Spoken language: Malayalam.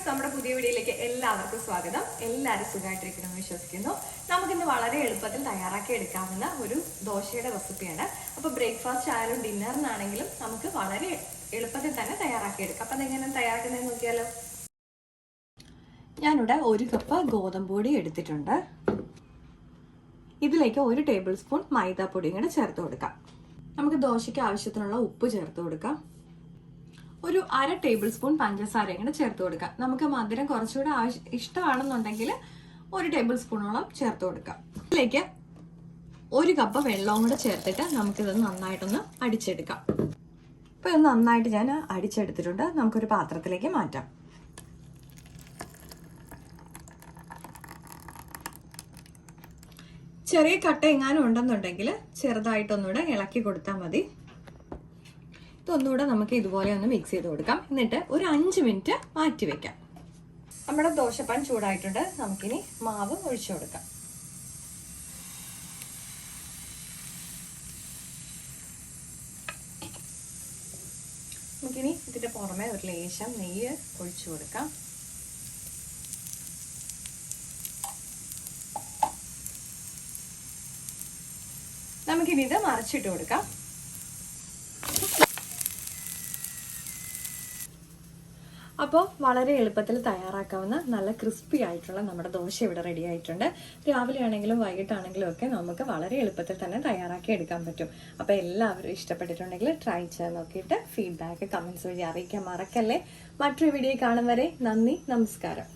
ഫ്രണ്ട്സ്, നമ്മുടെ പുതിയ വീഡിയോയിലേക്ക് എല്ലാവർക്കും സ്വാഗതം. എല്ലാവരും സുഖമായിട്ടിരിക്കണമെന്ന് വിശ്വസിക്കുന്നു. നമുക്കിന്ന് വളരെ എളുപ്പത്തിൽ തയ്യാറാക്കി എടുക്കാവുന്ന ഒരു ദോശയുടെ റെസിപ്പിയാണ്. അപ്പോൾ ബ്രേക്ക്ഫാസ്റ്റ് ആയാലും ഡിന്നറിനാണെങ്കിലും നമുക്ക് വളരെ എളുപ്പത്തിൽ തന്നെ തയ്യാറാക്കി എടുക്കാം. അപ്പം അതെങ്ങനെ തയ്യാറാക്കുന്നതെന്ന് നോക്കിയാലോ. ഞാനിവിടെ 1 കപ്പ് ഗോതമ്പ് പൊടി എടുത്തിട്ടുണ്ട്. ഇതിലേക്ക് 1 ടേബിൾ സ്പൂൺ മൈദാപ്പൊടിയും കൂടെ ചേർത്ത് കൊടുക്കാം. നമുക്ക് ദോശയ്ക്ക് ആവശ്യത്തിനുള്ള ഉപ്പ് ചേർത്ത് കൊടുക്കാം. ഒരു 1/2 ടേബിൾ സ്പൂൺ പഞ്ചസാരയും കൂടെ ചേർത്ത് കൊടുക്കാം. നമുക്ക് മധുരം കുറച്ചുകൂടെ ഇഷ്ടമാണെന്നുണ്ടെങ്കിൽ 1 ടേബിൾ സ്പൂണോളം ചേർത്ത് കൊടുക്കാം. ഇതിലേക്ക് 1 കപ്പ് വെള്ളവും കൂടെ ചേർത്തിട്ട് നമുക്കിത് നന്നായിട്ടൊന്ന് അടിച്ചെടുക്കാം. ഇപ്പൊ ഇത് നന്നായിട്ട് ഞാൻ അടിച്ചെടുത്തിട്ടുണ്ട്. നമുക്കൊരു പാത്രത്തിലേക്ക് മാറ്റാം. ചെറിയ കട്ട എങ്ങാനും ഉണ്ടെന്നുണ്ടെങ്കിൽ ചെറുതായിട്ടൊന്നുകൂടെ ഇളക്കി കൊടുത്താൽ മതി. ഇതൊന്നുകൂടെ നമുക്ക് ഇതുപോലെ ഒന്ന് മിക്സ് ചെയ്ത് കൊടുക്കാം. എന്നിട്ട് ഒരു 5 മിനിറ്റ് മാറ്റി വെക്കാം. നമ്മുടെ ദോശപ്പാൻ ചൂടായിട്ടുണ്ട്. നമുക്കിനി മാവ് ഒഴിച്ചു കൊടുക്കാം. നമുക്കിനി ഇതിന്റെ പുറമെ ഒരു ലേശം നെയ്യ് ഒഴിച്ചു കൊടുക്കാം. നമുക്കിനി ഇത് മറിച്ചിട്ട് കൊടുക്കാം. അപ്പോൾ വളരെ എളുപ്പത്തിൽ തയ്യാറാക്കാവുന്ന നല്ല ക്രിസ്പി ആയിട്ടുള്ള നമ്മുടെ ദോശ ഇവിടെ റെഡി ആയിട്ടുണ്ട്. രാവിലെ ആണെങ്കിലും വൈകിട്ടാണെങ്കിലും ഒക്കെ നമുക്ക് വളരെ എളുപ്പത്തിൽ തന്നെ തയ്യാറാക്കി എടുക്കാൻ പറ്റും. അപ്പോൾ എല്ലാവരും ഇഷ്ടപ്പെട്ടിട്ടുണ്ടെങ്കിൽ ട്രൈ ചെയ്ത് നോക്കിയിട്ട് ഫീഡ്ബാക്ക് കമൻസ് വഴി അറിയിക്കാൻ മറക്കല്ലേ. മറ്റൊരു വീഡിയോ കാണും വരെ നന്ദി, നമസ്കാരം.